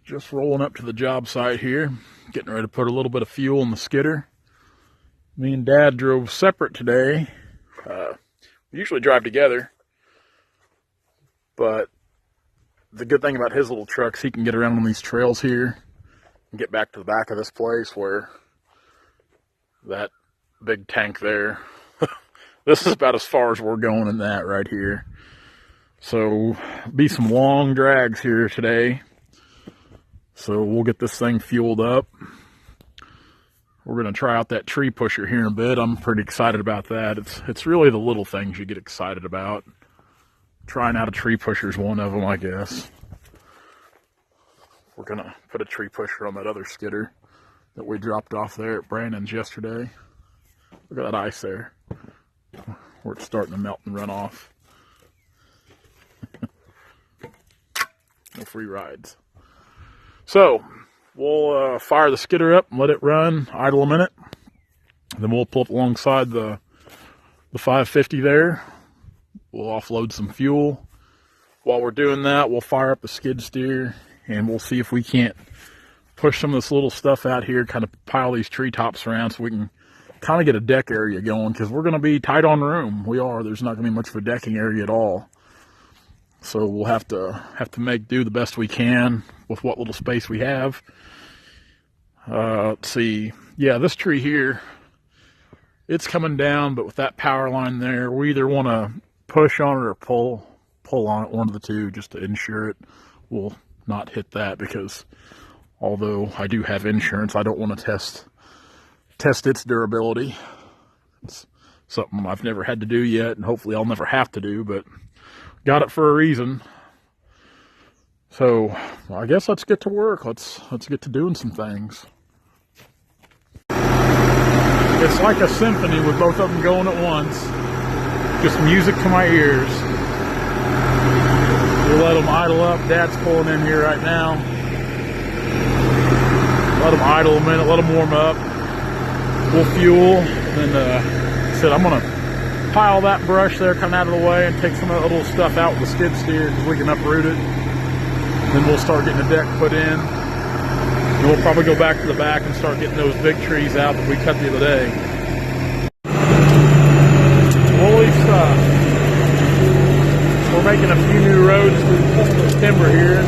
Just rolling up to the job site here, getting ready to put a little bit of fuel in the skidder. Me and Dad drove separate today. We usually drive together, but the good thing about his little trucks, he can get around on these trails here and get back to the back of this place where that big tank there, this is about as far as we're going in that right here. So, be some long drags here today. So we'll get this thing fueled up. We're going to try out that tree pusher here in a bit. I'm pretty excited about that. It's really the little things you get excited about. Trying out a tree pusher is one of them, I guess. We're going to put a tree pusher on that other skidder that we dropped off there at Brandon's yesterday. Look at that ice there, where it's starting to melt and run off. No free rides. So, we'll fire the skidder up and let it run, idle a minute. Then we'll pull up alongside the 550 there. We'll offload some fuel. While we're doing that, we'll fire up the skid steer and we'll see if we can't push some of this little stuff out here, kind of pile these treetops around so we can kind of get a deck area going, because we're going to be tight on room. We are. There's not going to be much of a decking area at all. So we'll have to make do the best we can with what little space we have. Let's see. Yeah, this tree here, it's coming down, but with that power line there, we either want to push on it or pull on it, one of the two, just to ensure it will not hit that, because although I do have insurance, I don't want to test its durability. It's something I've never had to do yet, and hopefully I'll never have to do, but got it for a reason. So I guess let's get to work. Let's get to doing some things. It's like a symphony with both of them going at once. Just music to my ears. We'll let them idle up. Dad's pulling in here right now. Let them idle a minute. Let them warm up. We'll fuel. And said I'm gonna pile that brush there, come out of the way, and take some of that little stuff out with the skid steer because we can uproot it. Then we'll start getting the deck put in. And we'll probably go back to the back and start getting those big trees out that we cut the other day. Holy stuff. We're making a few new roads through this timber here.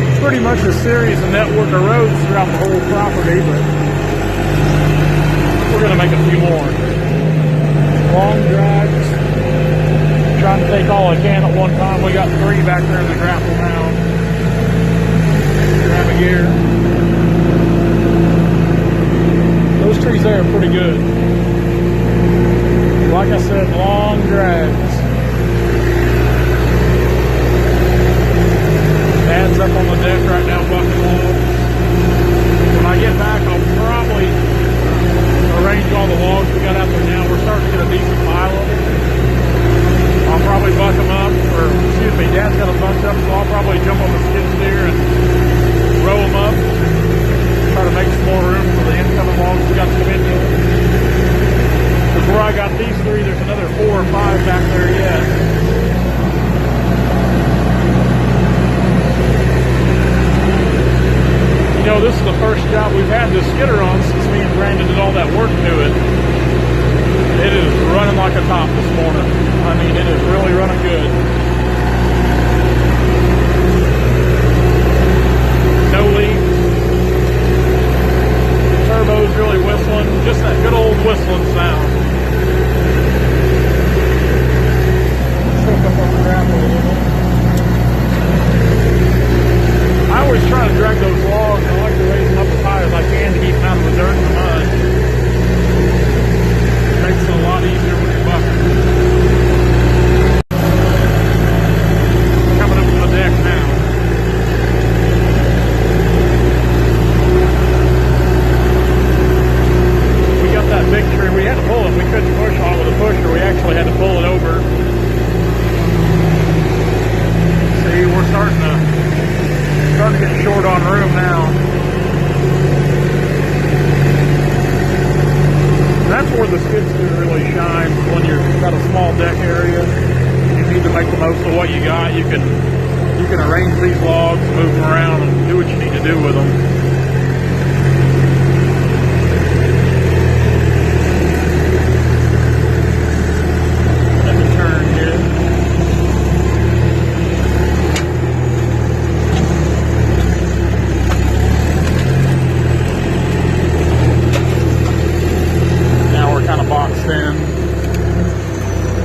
It's pretty much a series of network of roads throughout the whole property, but we're going to make a few more. Long drives. Trying to take all I can at one time. We got 3 back there in the grapple now. Grab a gear. Those trees there are pretty good. Like I said, long drives. Dad's up on the deck right now bucking logs. When I get back, I'll probably arrange all the logs we got out there now. We're starting to get a decent pile of them. I'll probably buck them up, or excuse me, Dad's got them bucked up, so I'll probably jump on the skid steer and row them up. Try to make some more room for the incoming logs we got to come in here. Because where I got these 3, there's another 4 or 5 back there yet. You know, this is the first job we've had this skidder on since me and Brandon did all that work to it. It is running like a top this morning. I mean, it is really running good. No leaks. Turbo's really whistling. Just that good old whistling sound. Choke up on the gravel a little. I always try to drag those logs. I like to raise them up as high as I can to keep them out of the dirt and the mud. It makes it a lot easier when you're bucking. Coming up to the deck now. We got that big tree. We had to pull it. We couldn't push on it with a pusher. We actually had to pull it over. See, we're starting to get short on room now. That's where the skid steer really shines, when you've got a small deck area. You need to make the most of what you got. You can You can arrange these logs, move them around, and do what you need to do with them.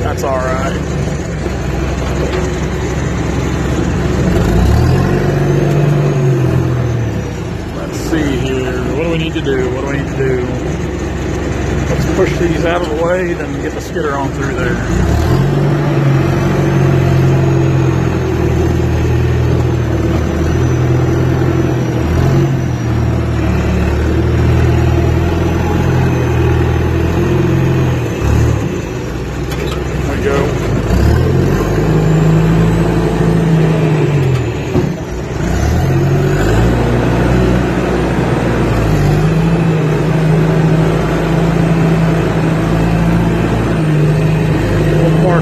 That's all right. Let's see here. What do we need to do? What do we need to do? Let's push these out of the way, then get the skidder on through there.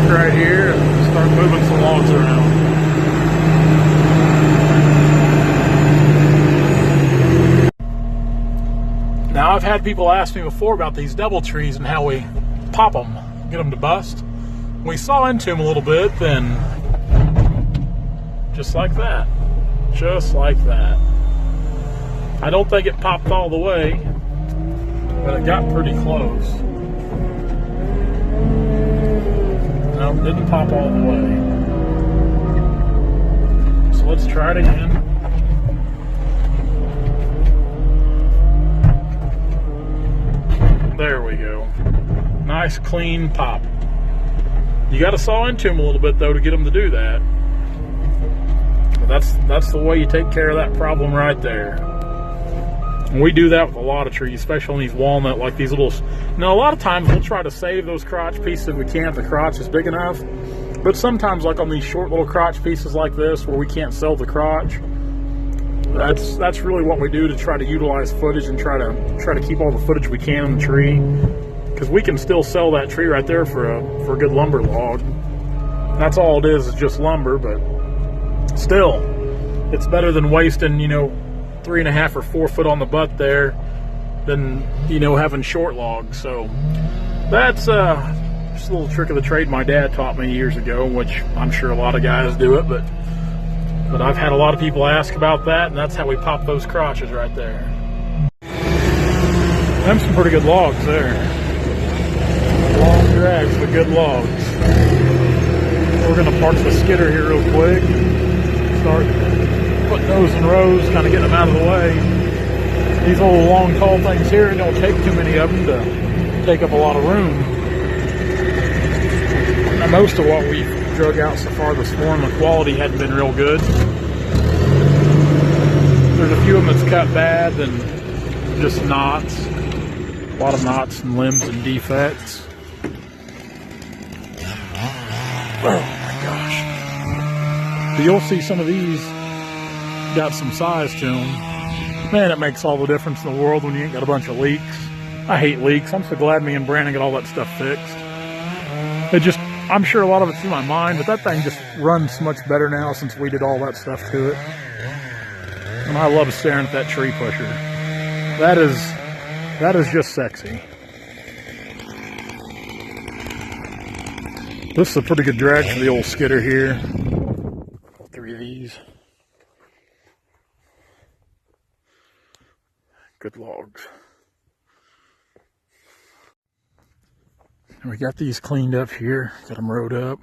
Right here and start moving some logs around. Now I've had people ask me before about these double trees and how we pop them, get them to bust. We saw into them a little bit, then just like that. Just like that. I don't think it popped all the way, but it got pretty close. No, didn't pop all the way. So let's try it again. There we go. Nice clean pop. You got to saw into them a little bit though to get them to do that. But that's the way you take care of that problem right there. And we do that with a lot of trees, especially on these walnut, like these little. Now, a lot of times we'll try to save those crotch pieces if we can, if the crotch is big enough. But sometimes, like on these short little crotch pieces like this, where we can't sell the crotch, that's really what we do to try to utilize footage and try to keep all the footage we can in the tree, because we can still sell that tree right there for a good lumber log. That's all it is just lumber, but still, it's better than wasting 3.5 or 4 foot on the butt there than having short logs. So that's just a little trick of the trade my dad taught me years ago, which I'm sure a lot of guys do it, but I've had a lot of people ask about that, and that's how we pop those crotches right there. Them some pretty good logs there. Long drags but good logs. We're going to park the skidder here real quick. Start putting those in rows, kind of getting them out of the way. These little long tall things here, it don't take too many of them to take up a lot of room. Now, most of what we've drug out so far this morning, the quality hadn't been real good. There's a few of them that's cut bad and just knots. A lot of knots and limbs and defects. Oh my gosh. But you'll see some of these got some size to them. Man, it makes all the difference in the world when you ain't got a bunch of leaks. I hate leaks. I'm so glad me and Brandon got all that stuff fixed. I'm sure a lot of it's in my mind, but that thing just runs much better now since we did all that stuff to it. And I love staring at that tree pusher. That is just sexy. This is a pretty good drag for the old skidder here. 3 of these. Good logs. And we got these cleaned up here. Got them rode up.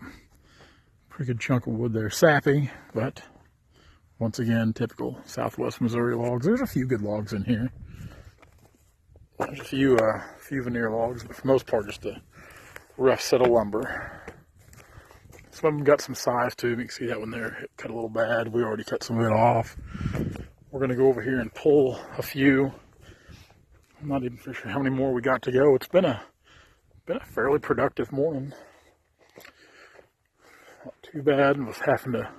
Pretty good chunk of wood there. Sappy, but once again, typical Southwest Missouri logs. There's a few good logs in here. There's a few veneer logs, but for the most part, just a rough set of lumber. Some of them got some size to them. You can see that one there. It cut a little bad. We already cut some of it off. We're going to go over here and pull a few. I'm not even sure how many more we got to go. It's been a fairly productive morning. Not too bad. I was having to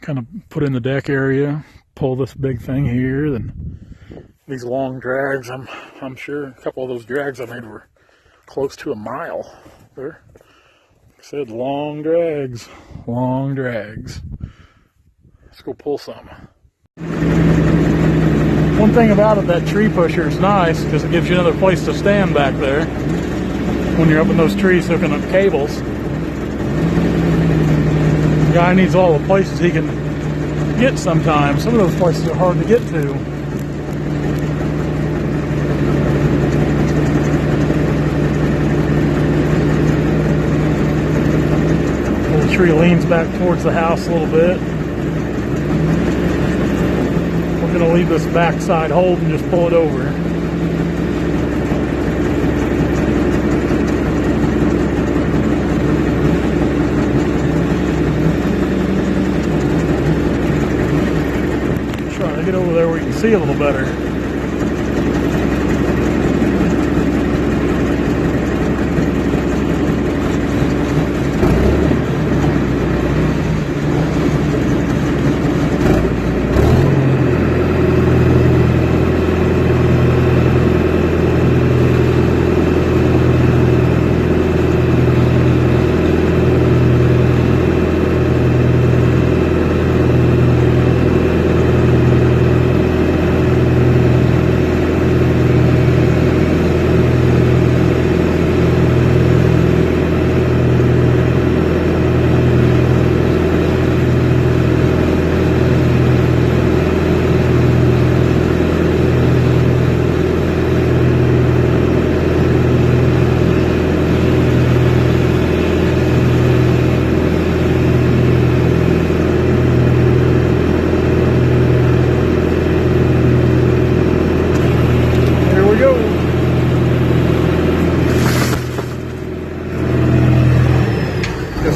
kind of put in the deck area, pull this big thing here, then these long drags. I'm sure a couple of those drags I made were close to a mile. There. Like I said, long drags, long drags. Let's go pull some. One thing about it, that tree pusher is nice because it gives you another place to stand back there when you're up in those trees hooking up cables. The guy needs all the places he can get sometimes. Some of those places are hard to get to. The tree leans back towards the house a little bit. We're going to leave this backside hold and just pull it over. Trying to get over there where you can see a little better.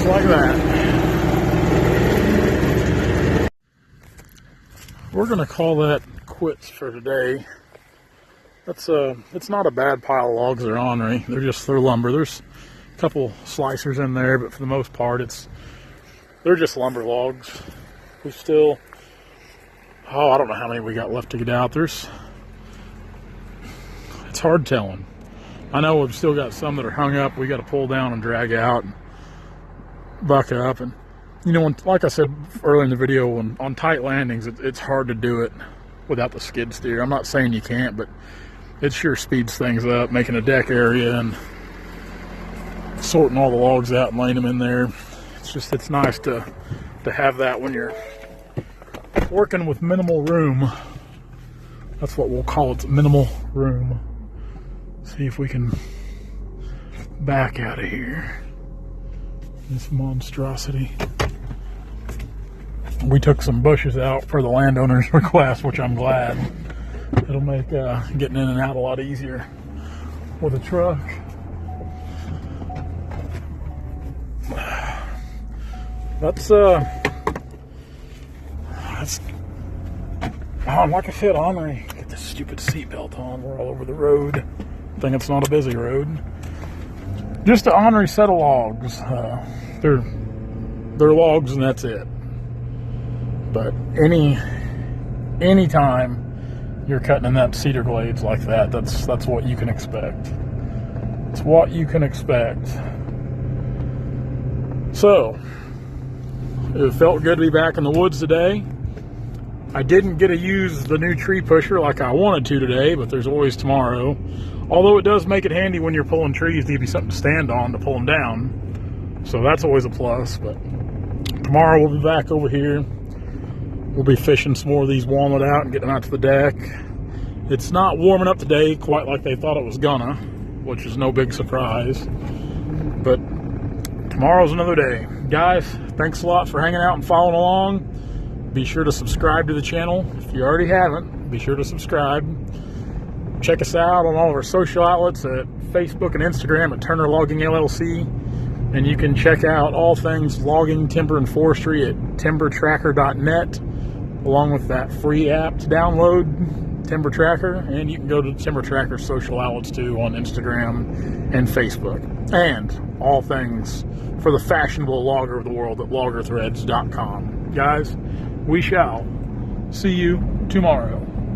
Like that. We're going to call that quits for today. That's it's not a bad pile of logs they're ornery. They're lumber. There's a couple slicers in there, but for the most part they're just lumber logs. We still, I don't know how many we got left to get out. It's hard telling. I know we've still got some that are hung up. We got to pull down and drag out. Buck up, and like I said earlier in the video, on tight landings it's hard to do it without the skid steer. I'm not saying you can't, but it sure speeds things up, making a deck area and sorting all the logs out and laying them in there. It's nice to have that when you're working with minimal room. That's what we'll call it, minimal room. See if we can back out of here. This monstrosity. We took some bushes out for the landowner's request, which I'm glad. It'll make getting in and out a lot easier with a truck. That's like I said, ornery. Get this stupid seatbelt on. We're all over the road. I think it's not a busy road. Just an ornery set of logs. They're logs and that's it. But any time you're cutting in that cedar glades like that, that's what you can expect. It's what you can expect. So it felt good to be back in the woods today. I didn't get to use the new tree pusher like I wanted to today, but there's always tomorrow. Although it does make it handy when you're pulling trees to give you something to stand on to pull them down. So that's always a plus. But tomorrow we'll be back over here. We'll be fishing some more of these walnut out and getting them out to the deck. It's not warming up today quite like they thought it was gonna, which is no big surprise. But tomorrow's another day. Guys, thanks a lot for hanging out and following along. Be sure to subscribe to the channel. If you already haven't, be sure to subscribe. Check us out on all of our social outlets at Facebook and Instagram at Turner Logging LLC. And you can check out all things logging, timber, and forestry at timbertracker.net, along with that free app to download, Timber Tracker. And you can go to Timber Tracker's social outlets too on Instagram and Facebook. And all things for the fashionable logger of the world at loggerthreads.com. Guys, we shall see you tomorrow.